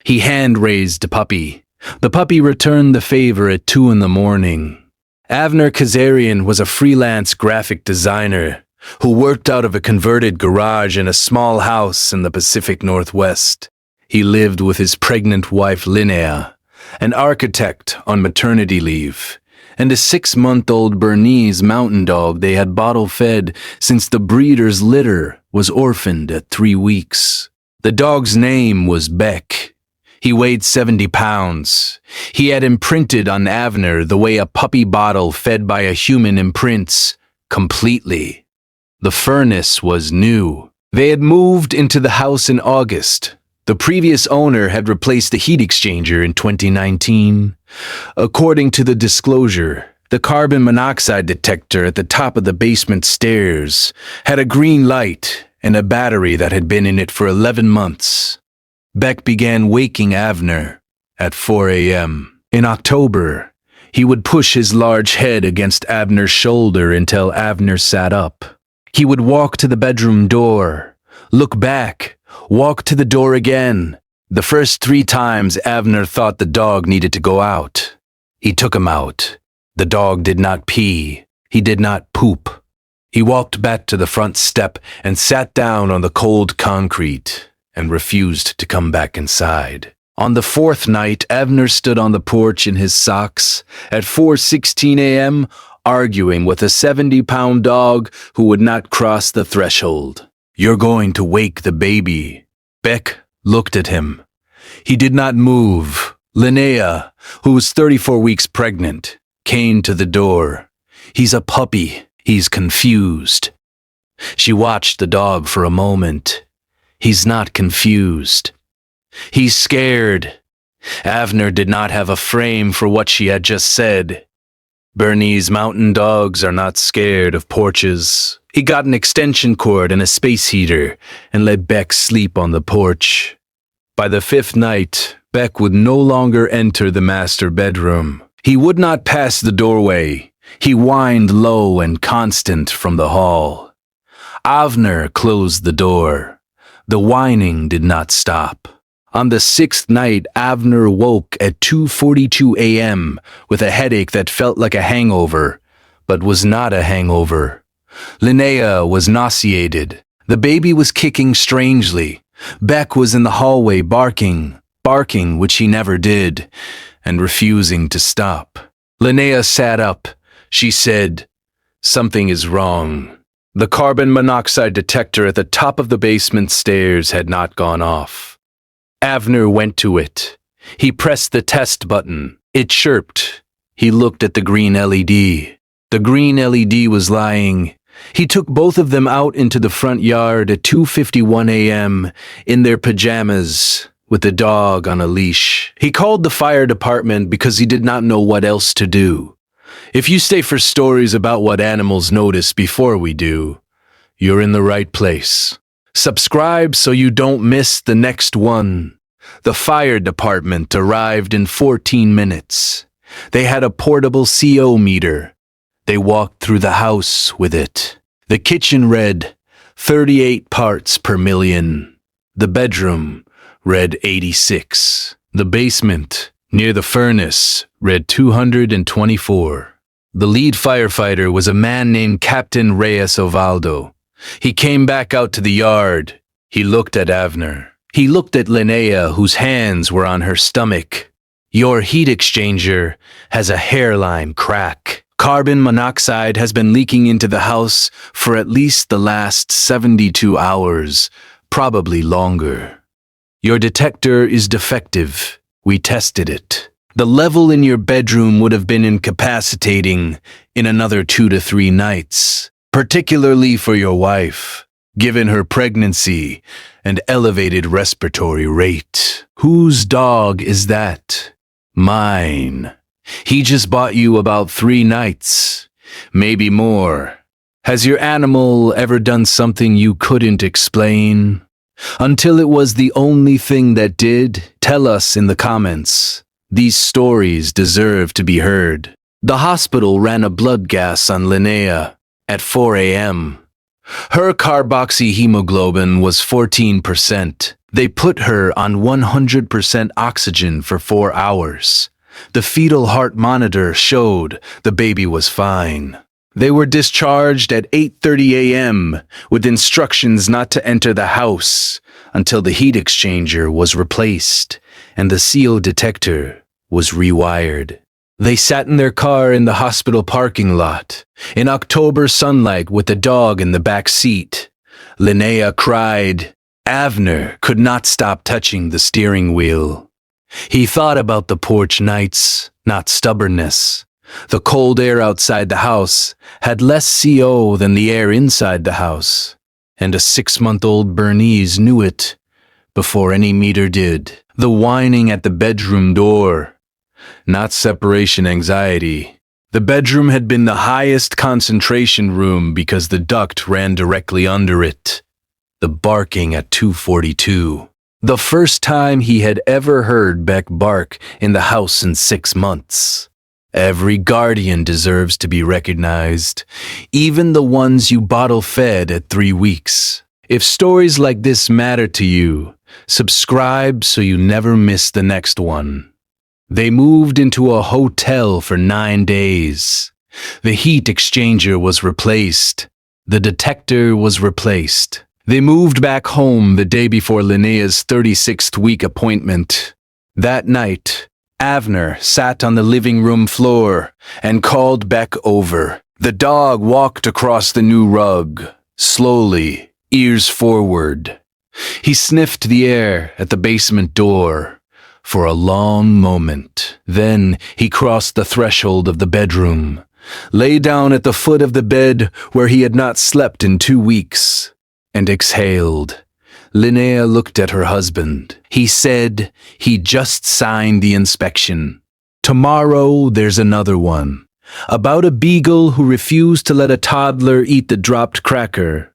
He hand-raised the puppy. The puppy returned the favor at 2 in the morning. Avner Kazarian was a freelance graphic designer who worked out of a converted garage in a small house in the Pacific Northwest. He lived with his pregnant wife Linnea, an architect on maternity leave, and a 6-month-old Bernese mountain dog they had bottle-fed since the breeder's litter was orphaned at 3 weeks. The dog's name was Beck. He weighed 70 pounds. He had imprinted on Avner the way a puppy bottle fed by a human imprints, completely. The furnace was new. They had moved into the house in August. The previous owner had replaced the heat exchanger in 2019. According to the disclosure, the carbon monoxide detector at the top of the basement stairs had a green light and a battery that had been in it for 11 months. Beck began waking Avner at 4 a.m. In October, he would push his large head against Avner's shoulder until Avner sat up. He would walk to the bedroom door, look back, walk to the door again. The first 3 times Avner thought the dog needed to go out. He took him out. The dog did not pee. He did not poop. He walked back to the front step and sat down on the cold concrete and refused to come back inside. On the 4th night, Avner stood on the porch in his socks at 4:16 a.m., arguing with a 70-pound dog who would not cross the threshold. "You're going to wake the baby." Beck looked at him. He did not move. Linnea, who was 34 weeks pregnant, came to the door. "He's a puppy. He's confused." She watched the dog for a moment. He's not confused. He's scared. Avner did not have a frame for what she had just said. Bernese mountain dogs are not scared of porches. He got an extension cord and a space heater and let Beck sleep on the porch. By the 5th night, Beck would no longer enter the master bedroom. He would not pass the doorway. He whined low and constant from the hall. Avner closed the door. The whining did not stop. On the 6th night, Avner woke at 2:42 a.m. with a headache that felt like a hangover, but was not a hangover. Linnea was nauseated. The baby was kicking strangely. Beck was in the hallway barking, which he never did, and refusing to stop. Linnea sat up. She said, "Something is wrong." The carbon monoxide detector at the top of the basement stairs had not gone off. Avner went to it. He pressed the test button. It chirped. He looked at the green LED. The green LED was lying. He took both of them out into the front yard at 2:51 a.m. in their pajamas, with the dog on a leash. He called the fire department because he did not know what else to do. If you stay for stories about what animals notice before we do, you're in the right place. Subscribe so you don't miss the next one. The fire department arrived in 14 minutes. They had a portable CO meter. They walked through the house with it. The kitchen read 38 parts per million. The bedroom read 86. The basement, near the furnace, read 224. The lead firefighter was a man named Captain Reyes Ovaldo. He came back out to the yard. He looked at Avner. He looked at Linnea, whose hands were on her stomach. "Your heat exchanger has a hairline crack. Carbon monoxide has been leaking into the house for at least the last 72 hours, probably longer. Your detector is defective. We tested it. The level in your bedroom would have been incapacitating in another 2 to 3 nights, particularly for your wife, given her pregnancy and elevated respiratory rate." "Whose dog is that?" "Mine. He just bought you about 3 nights, maybe more. Has your animal ever done something you couldn't explain? Until it was the only thing that did, tell us in the comments. These stories deserve to be heard." The hospital ran a blood gas on Linnea at 4 a.m. Her carboxyhemoglobin was 14%. They put her on 100% oxygen for 4 hours. The fetal heart monitor showed the baby was fine. They were discharged at 8:30 a.m. with instructions not to enter the house until the heat exchanger was replaced and the CO detector was rewired. They sat in their car in the hospital parking lot, in October sunlight with the dog in the back seat. Linnea cried. Avner could not stop touching the steering wheel. He thought about the porch nights, not stubbornness. The cold air outside the house had less CO than the air inside the house, and a 6-month-old Bernese knew it before any meter did. The whining at the bedroom door. Not separation anxiety. The bedroom had been the highest concentration room because the duct ran directly under it. The barking at 2:42. The first time he had ever heard Beck bark in the house in 6 months. Every guardian deserves to be recognized, even the ones you bottle-fed at 3 weeks. If stories like this matter to you, subscribe so you never miss the next one. They moved into a hotel for 9 days. The heat exchanger was replaced. The detector was replaced. They moved back home the day before Linnea's 36th week appointment. That night, Avner sat on the living room floor and called Beck over. The dog walked across the new rug, slowly, ears forward. He sniffed the air at the basement door for a long moment. Then he crossed the threshold of the bedroom, lay down at the foot of the bed where he had not slept in 2 weeks, and exhaled. Linnea looked at her husband. He said he just signed the inspection. Tomorrow there's another one. About a beagle who refused to let a toddler eat the dropped cracker.